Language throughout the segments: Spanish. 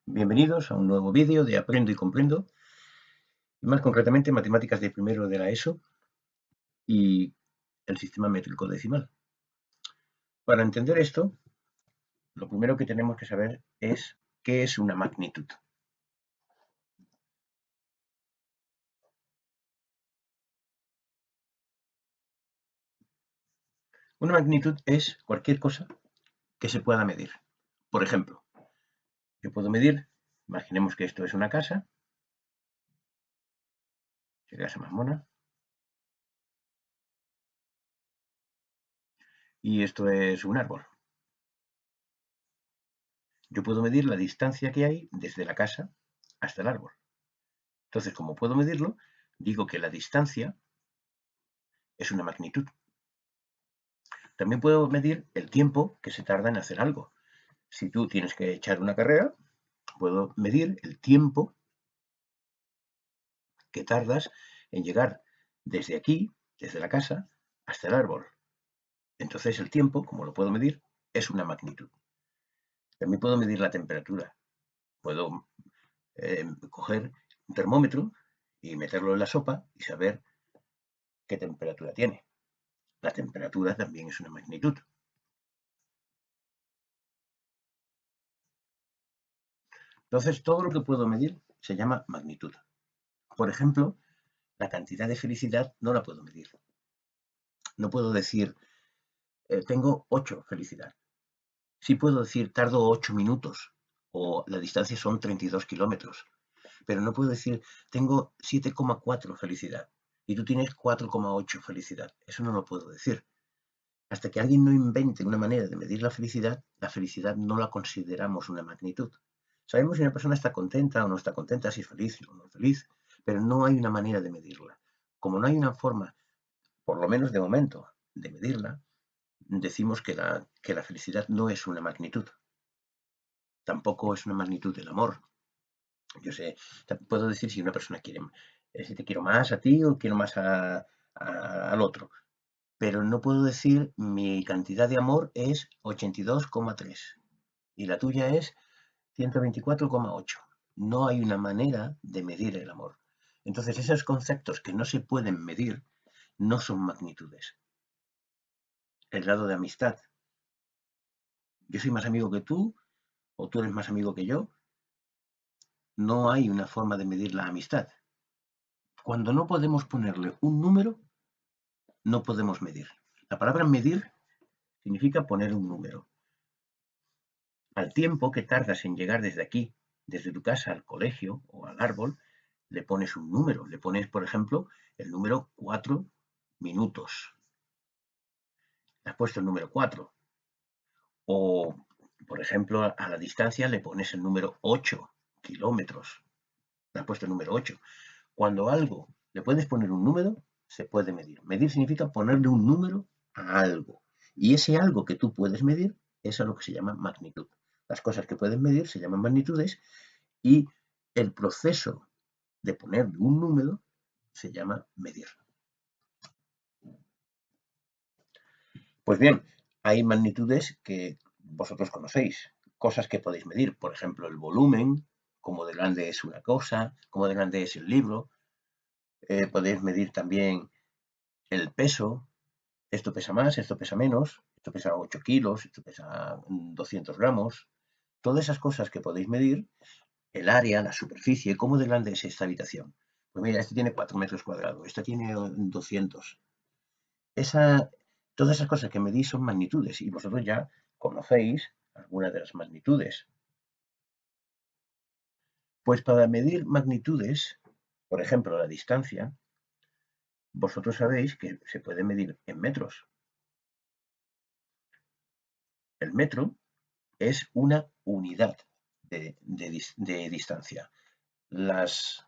Bienvenidos a un nuevo vídeo de Aprendo y Comprendo, y más concretamente matemáticas de primero de la ESO y el sistema métrico decimal. Para entender esto, lo primero que tenemos que saber es qué es una magnitud. Una magnitud es cualquier cosa que se pueda medir. Por ejemplo, yo puedo medir, imaginemos que esto es una casa, sería esa más mona, y esto es un árbol. Yo puedo medir la distancia que hay desde la casa hasta el árbol. Entonces, como puedo medirlo, digo que la distancia es una magnitud. También puedo medir el tiempo que se tarda en hacer algo. Si tú tienes que echar una carrera, puedo medir el tiempo que tardas en llegar desde aquí, desde la casa, hasta el árbol. Entonces el tiempo, como lo puedo medir, es una magnitud. También puedo medir la temperatura. Puedo coger un termómetro y meterlo en la sopa y saber qué temperatura tiene. La temperatura también es una magnitud. Entonces todo lo que puedo medir se llama magnitud. Por ejemplo, la cantidad de felicidad no la puedo medir. No puedo decir, tengo 8 felicidad. Sí puedo decir, tardo 8 minutos o la distancia son 32 kilómetros. Pero no puedo decir, tengo 7,4 felicidad y tú tienes 4,8 felicidad. Eso no lo puedo decir. Hasta que alguien no invente una manera de medir la felicidad no la consideramos una magnitud. Sabemos si una persona está contenta o no está contenta, si es feliz o no es feliz, pero no hay una manera de medirla. Como no hay una forma, por lo menos de momento, de medirla, decimos que la felicidad no es una magnitud. Tampoco es una magnitud del amor. Yo sé, puedo decir si una persona quiere, si te quiero más a ti o quiero más al otro. Pero no puedo decir mi cantidad de amor es 82,3 y la tuya es 124,8. No hay una manera de medir el amor. Entonces, esos conceptos que no se pueden medir no son magnitudes. El grado de amistad. Yo soy más amigo que tú o tú eres más amigo que yo. No hay una forma de medir la amistad. Cuando no podemos ponerle un número, no podemos medir. La palabra medir significa poner un número. Al tiempo que tardas en llegar desde aquí, desde tu casa al colegio o al árbol, le pones un número. Le pones, por ejemplo, el número 4 minutos. Le has puesto el número 4. O, por ejemplo, a la distancia le pones el número 8 kilómetros. Le has puesto el número 8. Cuando algo le puedes poner un número, se puede medir. Medir significa ponerle un número a algo. Y ese algo que tú puedes medir es a lo que se llama magnitud. Las cosas que puedes medir se llaman magnitudes y el proceso de ponerle un número se llama medir. Pues bien, hay magnitudes que vosotros conocéis, cosas que podéis medir, por ejemplo, el volumen, cómo de grande es una cosa, cómo de grande es el libro. Podéis medir también el peso, esto pesa más, esto pesa menos, esto pesa 8 kilos, esto pesa 200 gramos. Todas esas cosas que podéis medir, el área, la superficie, cómo de grande es esta habitación. Pues mira, este tiene 4 metros cuadrados, esta tiene 200. Todas esas cosas que medís son magnitudes y vosotros ya conocéis algunas de las magnitudes. Pues para medir magnitudes, por ejemplo, la distancia, vosotros sabéis que se puede medir en metros. El metro es una unidad de distancia. Las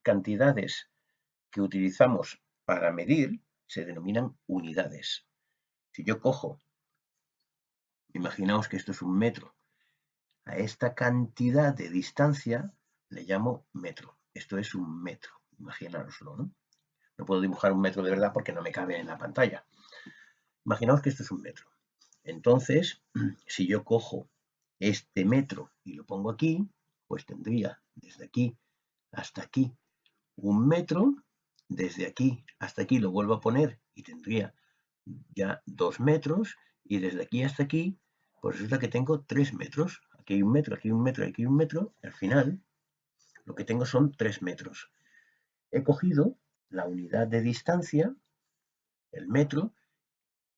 cantidades que utilizamos para medir se denominan unidades. Si yo cojo, imaginaos que esto es un metro, a esta cantidad de distancia le llamo metro. Esto es un metro, imaginároslo, ¿no? No puedo dibujar un metro de verdad porque no me cabe en la pantalla. Imaginaos que esto es un metro. Entonces, si yo cojo este metro y lo pongo aquí, pues tendría desde aquí hasta aquí 1 metro, desde aquí hasta aquí lo vuelvo a poner y tendría ya 2 metros, y desde aquí hasta aquí, pues resulta que tengo 3 metros. Aquí hay 1 metro, aquí hay 1 metro, aquí hay 1 metro. Al final, lo que tengo son 3 metros. He cogido la unidad de distancia, el metro,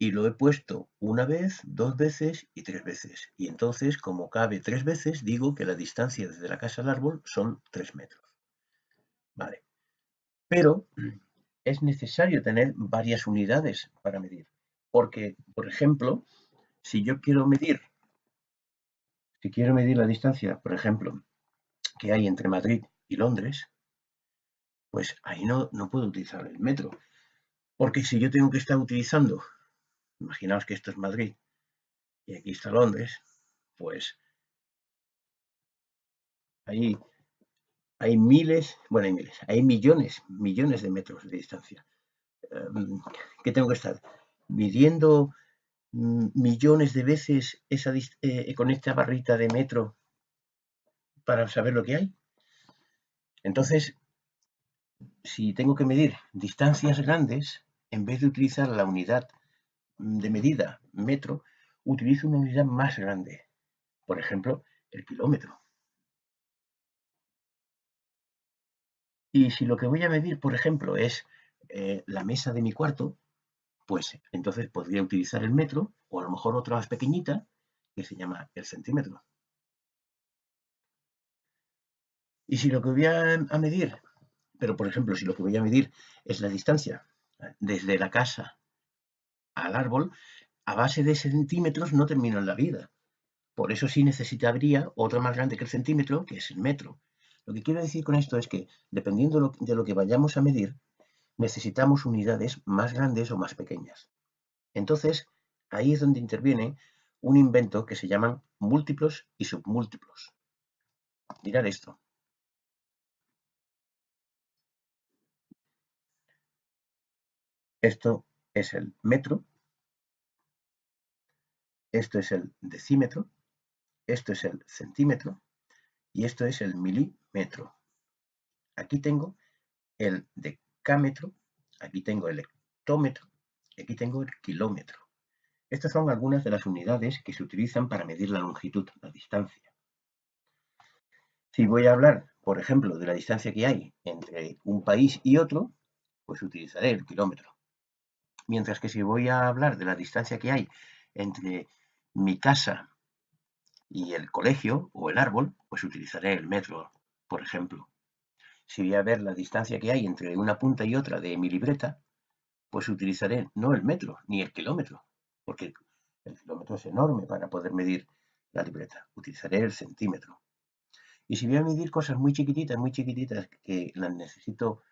y lo he puesto una vez, 2 veces y 3 veces. Y entonces, como cabe 3 veces, digo que la distancia desde la casa al árbol son 3 metros. Vale. Pero es necesario tener varias unidades para medir. Porque, por ejemplo, si yo quiero medir la distancia, por ejemplo, que hay entre Madrid y Londres, pues ahí no puedo utilizar el metro. Porque si yo tengo que estar utilizando, imaginaos que esto es Madrid y aquí está Londres, pues ahí hay miles, bueno, hay millones de metros de distancia. ¿Qué tengo que estar? Midiendo millones de veces con esta barrita de metro para saber lo que hay. Entonces, si tengo que medir distancias grandes, en vez de utilizar la unidad de medida metro, utilizo una unidad más grande. Por ejemplo, el kilómetro. Y si lo que voy a medir, por ejemplo, es la mesa de mi cuarto, pues entonces podría utilizar el metro o a lo mejor otra más pequeñita que se llama el centímetro. Y si lo que voy a medir, pero por ejemplo, si lo que voy a medir es la distancia desde la casa al árbol, a base de centímetros no termino en la vida. Por eso sí necesitaría otra más grande que el centímetro, que es el metro. Lo que quiero decir con esto es que, dependiendo de lo que vayamos a medir, necesitamos unidades más grandes o más pequeñas. Entonces, ahí es donde interviene un invento que se llaman múltiplos y submúltiplos. Mirad esto. Esto es el metro, esto es el decímetro, esto es el centímetro y esto es el milímetro. Aquí tengo el decámetro, aquí tengo el hectómetro y aquí tengo el kilómetro. Estas son algunas de las unidades que se utilizan para medir la longitud, la distancia. Si voy a hablar, por ejemplo, de la distancia que hay entre un país y otro, pues utilizaré el kilómetro. Mientras que si voy a hablar de la distancia que hay entre mi casa y el colegio o el árbol, pues utilizaré el metro, por ejemplo. Si voy a ver la distancia que hay entre una punta y otra de mi libreta, pues utilizaré no el metro ni el kilómetro, porque el kilómetro es enorme para poder medir la libreta. Utilizaré el centímetro. Y si voy a medir cosas muy chiquititas, que las necesito,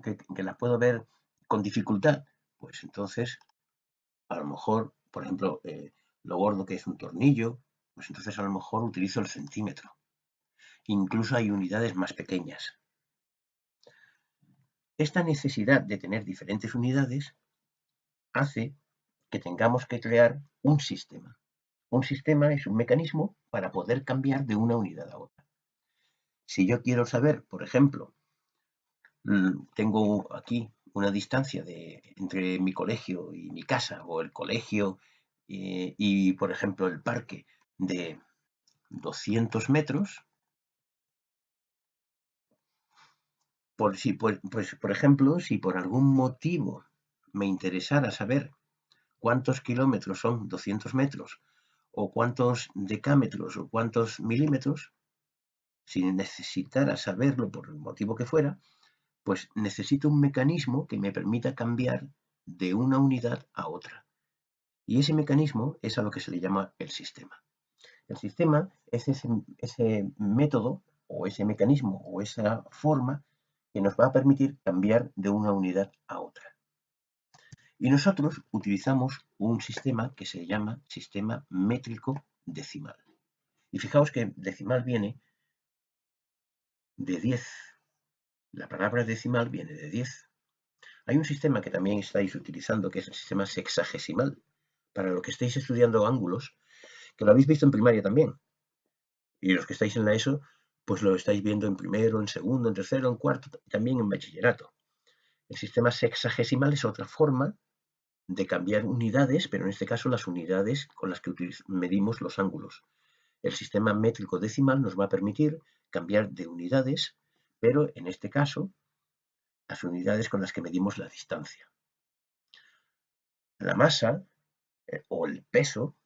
que las puedo ver con dificultad, pues entonces, a lo mejor, por ejemplo, lo gordo que es un tornillo, pues entonces a lo mejor utilizo el centímetro. Incluso hay unidades más pequeñas. Esta necesidad de tener diferentes unidades hace que tengamos que crear un sistema. Un sistema es un mecanismo para poder cambiar de una unidad a otra. Si yo quiero saber, por ejemplo, tengo aquí una distancia entre mi colegio y mi casa, o el colegio y, por ejemplo, el parque de 200 metros, por ejemplo, si por algún motivo me interesara saber cuántos kilómetros son 200 metros, o cuántos decámetros, o cuántos milímetros, si necesitara saberlo por el motivo que fuera, pues necesito un mecanismo que me permita cambiar de una unidad a otra. Y ese mecanismo es a lo que se le llama el sistema. El sistema es ese método o ese mecanismo o esa forma que nos va a permitir cambiar de una unidad a otra. Y nosotros utilizamos un sistema que se llama sistema métrico decimal. Y fijaos que decimal viene de 10. La palabra decimal viene de 10. Hay un sistema que también estáis utilizando, que es el sistema sexagesimal, para los que estéis estudiando ángulos, que lo habéis visto en primaria también, y los que estáis en la ESO, pues lo estáis viendo en primero, en segundo, en tercero, en cuarto, también en bachillerato. El sistema sexagesimal es otra forma de cambiar unidades, pero en este caso las unidades con las que medimos los ángulos. El sistema métrico decimal nos va a permitir cambiar de unidades, pero en este caso las unidades con las que medimos la distancia. La masa o el peso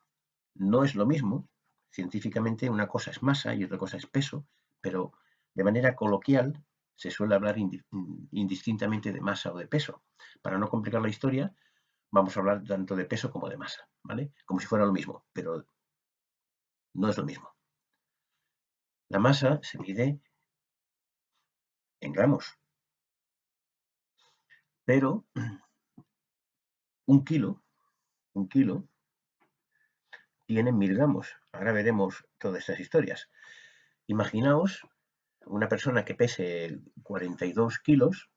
no es lo mismo. Científicamente una cosa es masa y otra cosa es peso, pero de manera coloquial se suele hablar indistintamente de masa o de peso. Para no complicar la historia, vamos a hablar tanto de peso como de masa, ¿vale? Como si fuera lo mismo, pero no es lo mismo. La masa se mide en gramos, pero un kilo tiene 1000 gramos. Ahora veremos todas estas historias. Imaginaos una persona que pese 42 kilos,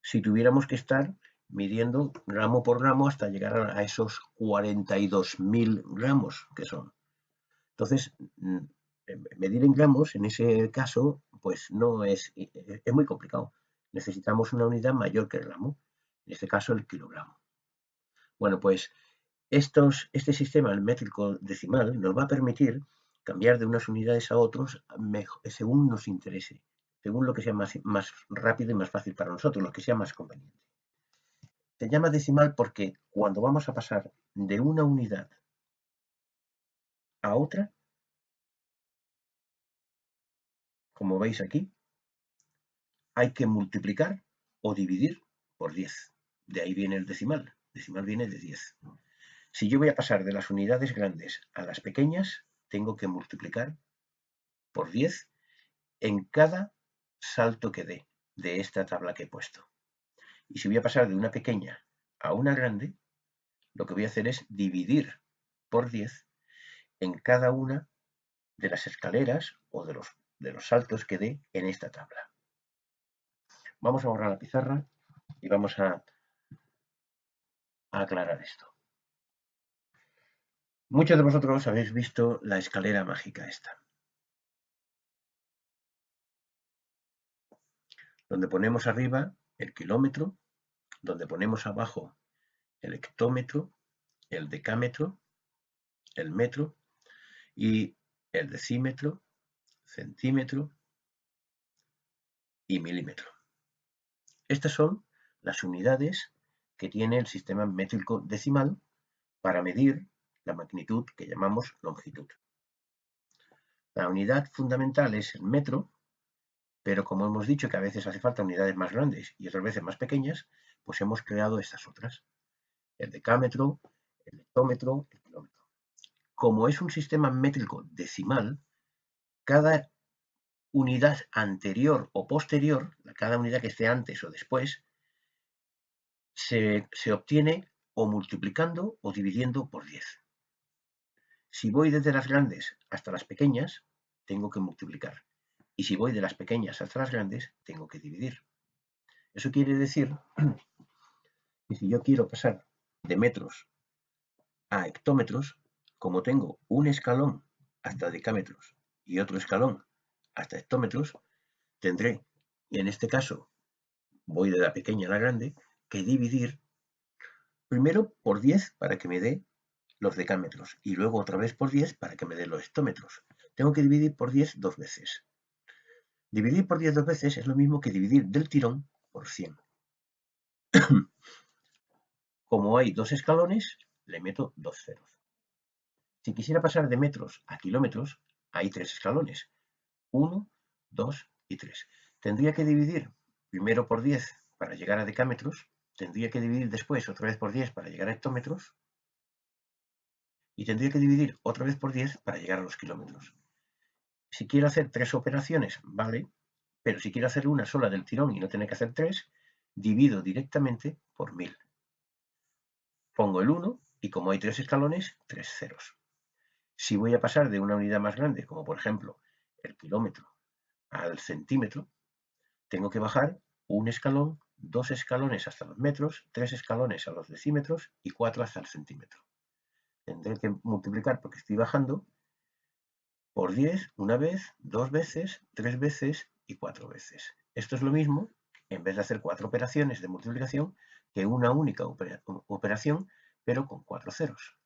si tuviéramos que estar midiendo gramo por gramo hasta llegar a esos 42.000 gramos que son. Entonces, medir en gramos en ese caso, pues no es muy complicado. Necesitamos una unidad mayor que el gramo, en este caso el kilogramo. Bueno, pues este sistema métrico decimal nos va a permitir cambiar de unas unidades a otros según nos interese, según lo que sea más rápido y más fácil para nosotros, lo que sea más conveniente. Se llama decimal porque cuando vamos a pasar de una unidad a otra, como veis aquí, hay que multiplicar o dividir por 10. De ahí viene el decimal. Decimal viene de 10. Si yo voy a pasar de las unidades grandes a las pequeñas, tengo que multiplicar por 10 en cada salto que dé de esta tabla que he puesto. Y si voy a pasar de una pequeña a una grande, lo que voy a hacer es dividir por 10 en cada una de las escaleras o de los saltos que dé en esta tabla. Vamos a borrar la pizarra y vamos a aclarar esto. Muchos de vosotros habéis visto la escalera mágica esta, donde ponemos arriba el kilómetro, donde ponemos abajo el hectómetro, el decámetro, el metro y el decímetro, centímetro y milímetro. Estas son las unidades que tiene el sistema métrico decimal para medir la magnitud que llamamos longitud. La unidad fundamental es el metro, pero como hemos dicho que a veces hace falta unidades más grandes y otras veces más pequeñas, pues hemos creado estas otras. El decámetro, el hectómetro, el kilómetro. Como es un sistema métrico decimal, cada unidad anterior o posterior, cada unidad que esté antes o después, se obtiene o multiplicando o dividiendo por 10. Si voy desde las grandes hasta las pequeñas, tengo que multiplicar. Y si voy de las pequeñas hasta las grandes, tengo que dividir. Eso quiere decir que si yo quiero pasar de metros a hectómetros, como tengo un escalón hasta decámetros y otro escalón hasta hectómetros, tendré, y en este caso voy de la pequeña a la grande, que dividir primero por 10 para que me dé los decámetros y luego otra vez por 10 para que me dé los hectómetros. Tengo que dividir por 10 dos veces. Dividir por 10 dos veces es lo mismo que dividir del tirón por 100. Como hay dos escalones, le meto dos ceros. Si quisiera pasar de metros a kilómetros, hay tres escalones. 1, 2 y 3. Tendría que dividir primero por 10 para llegar a decámetros, tendría que dividir después otra vez por 10 para llegar a hectómetros y tendría que dividir otra vez por 10 para llegar a los kilómetros. Si quiero hacer tres operaciones, vale, pero si quiero hacer una sola del tirón y no tener que hacer tres, divido directamente por 1000. Pongo el 1 y como hay tres escalones, tres ceros. Si voy a pasar de una unidad más grande, como por ejemplo el kilómetro al centímetro, tengo que bajar un escalón 2 escalones hasta los metros, 3 escalones a los decímetros y 4 hasta el centímetro. Tendré que multiplicar, porque estoy bajando, por 10 una vez, 2 veces, 3 veces y 4 veces. Esto es lo mismo, en vez de hacer 4 operaciones de multiplicación, que una única operación, pero con 4 ceros.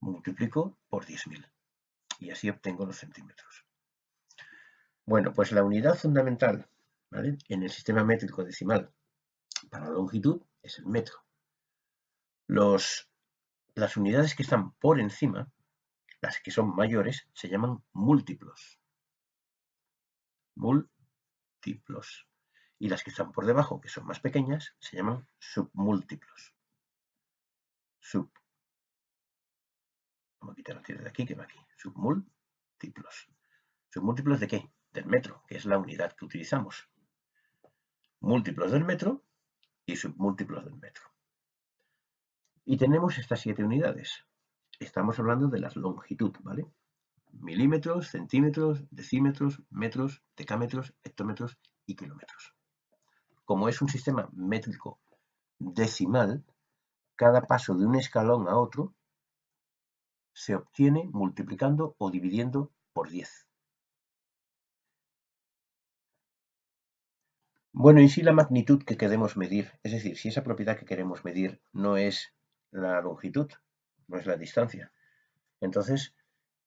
Multiplico por 10.000 y así obtengo los centímetros. Bueno, pues la unidad fundamental, ¿vale?, en el sistema métrico decimal para la longitud es el metro. Las unidades que están por encima, las que son mayores, se llaman múltiplos. Múltiplos. Y las que están por debajo, que son más pequeñas, se llaman submúltiplos. Vamos a quitar la tilde de aquí, que va aquí. Submúltiplos. ¿Submúltiplos de qué? Del metro, que es la unidad que utilizamos. Múltiplos del metro y submúltiplos del metro. Y tenemos estas 7 unidades. Estamos hablando de la longitud, ¿vale? Milímetros, centímetros, decímetros, metros, decámetros, hectómetros y kilómetros. Como es un sistema métrico decimal, cada paso de un escalón a otro se obtiene multiplicando o dividiendo por 10. Bueno, y si la magnitud que queremos medir, es decir, si esa propiedad que queremos medir no es la longitud, no es la distancia, entonces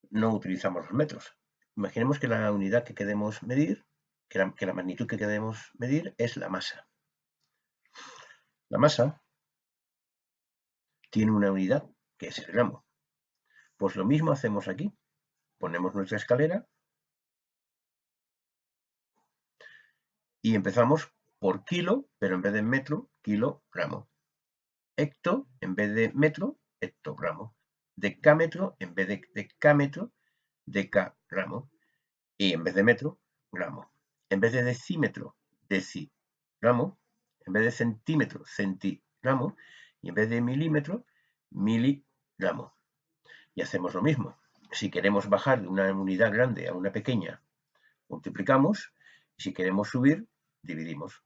no utilizamos los metros. Imaginemos que la unidad que queremos medir, que la magnitud que queremos medir es la masa. La masa tiene una unidad que es el gramo. Pues lo mismo hacemos aquí. Ponemos nuestra escalera y empezamos por kilo, pero en vez de metro, kilogramo. Hecto, en vez de metro, hectogramo. Decámetro, en vez de decámetro, decagramo. Y en vez de metro, gramo. En vez de decímetro, decigramo. En vez de centímetro, centigramo. Y en vez de milímetro, miligramo. Y hacemos lo mismo. Si queremos bajar de una unidad grande a una pequeña, multiplicamos. Y si queremos subir, dividimos.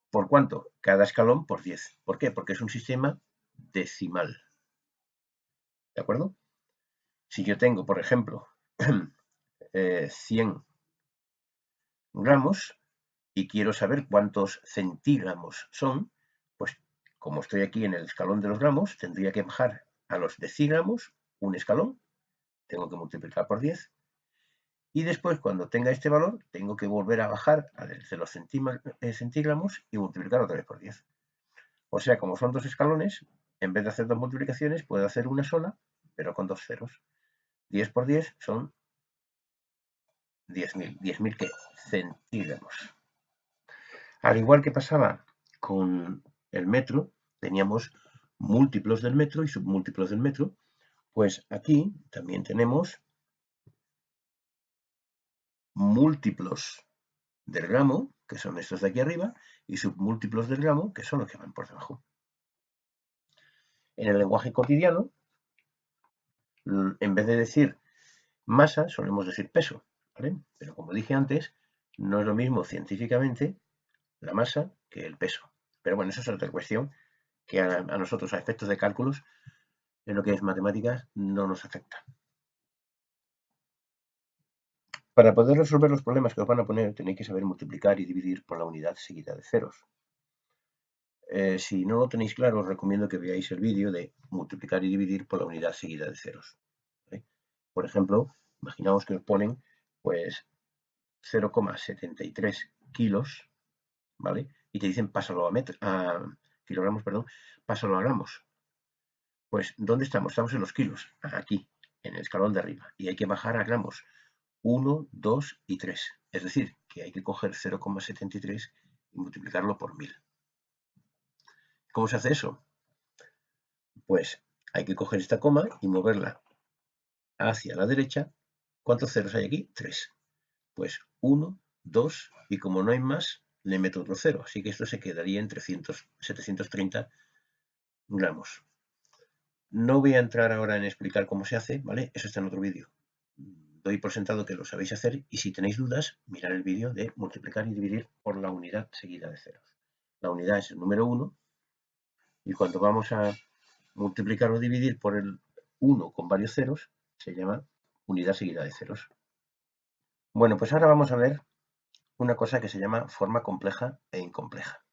¿Por cuánto? Cada escalón por 10. ¿Por qué? Porque es un sistema decimal. ¿De acuerdo? Si yo tengo, por ejemplo, 100 gramos y quiero saber cuántos centígramos son, pues como estoy aquí en el escalón de los gramos, tendría que bajar a los decígramos un escalón, tengo que multiplicar por 10, y después cuando tenga este valor, tengo que volver a bajar a los centígramos y multiplicar otra vez por 10. O sea, como son 2 escalones, en vez de hacer 2 multiplicaciones, puedo hacer una sola, pero con 2 ceros. 10 por 10 son 10.000. ¿10.000 qué? Centígramos. Al igual que pasaba con el metro, teníamos múltiplos del metro y submúltiplos del metro, pues aquí también tenemos múltiplos del gramo, que son estos de aquí arriba, y submúltiplos del gramo, que son los que van por debajo. En el lenguaje cotidiano, en vez de decir masa, solemos decir peso, ¿vale? Pero como dije antes, no es lo mismo científicamente la masa que el peso. Pero bueno, eso es otra cuestión que a nosotros, a efectos de cálculos, en lo que es matemáticas, no nos afecta. Para poder resolver los problemas que os van a poner, tenéis que saber multiplicar y dividir por la unidad seguida de ceros. Si no lo tenéis claro, os recomiendo que veáis el vídeo de multiplicar y dividir por la unidad seguida de ceros, ¿vale? Por ejemplo, imaginaos que os ponen pues 0,73 kilos, ¿vale? Y te dicen pásalo a kilogramos, perdón, pásalo a gramos. Pues, ¿dónde estamos? Estamos en los kilos, aquí, en el escalón de arriba. Y hay que bajar a gramos 1, 2 y 3. Es decir, que hay que coger 0,73 y multiplicarlo por 1000. ¿Cómo se hace eso? Pues hay que coger esta coma y moverla hacia la derecha. ¿Cuántos ceros hay aquí? 3. Pues 1, 2 y como no hay más, le meto otro cero. Así que esto se quedaría en 730 gramos. No voy a entrar ahora en explicar cómo se hace, ¿vale? Eso está en otro vídeo. doy por sentado que lo sabéis hacer y si tenéis dudas, mirad el vídeo de multiplicar y dividir por la unidad seguida de ceros. La unidad es el número 1 y cuando vamos a multiplicar o dividir por el 1 con varios ceros, se llama unidad seguida de ceros. Bueno, pues ahora vamos a ver una cosa que se llama forma compleja e incompleja.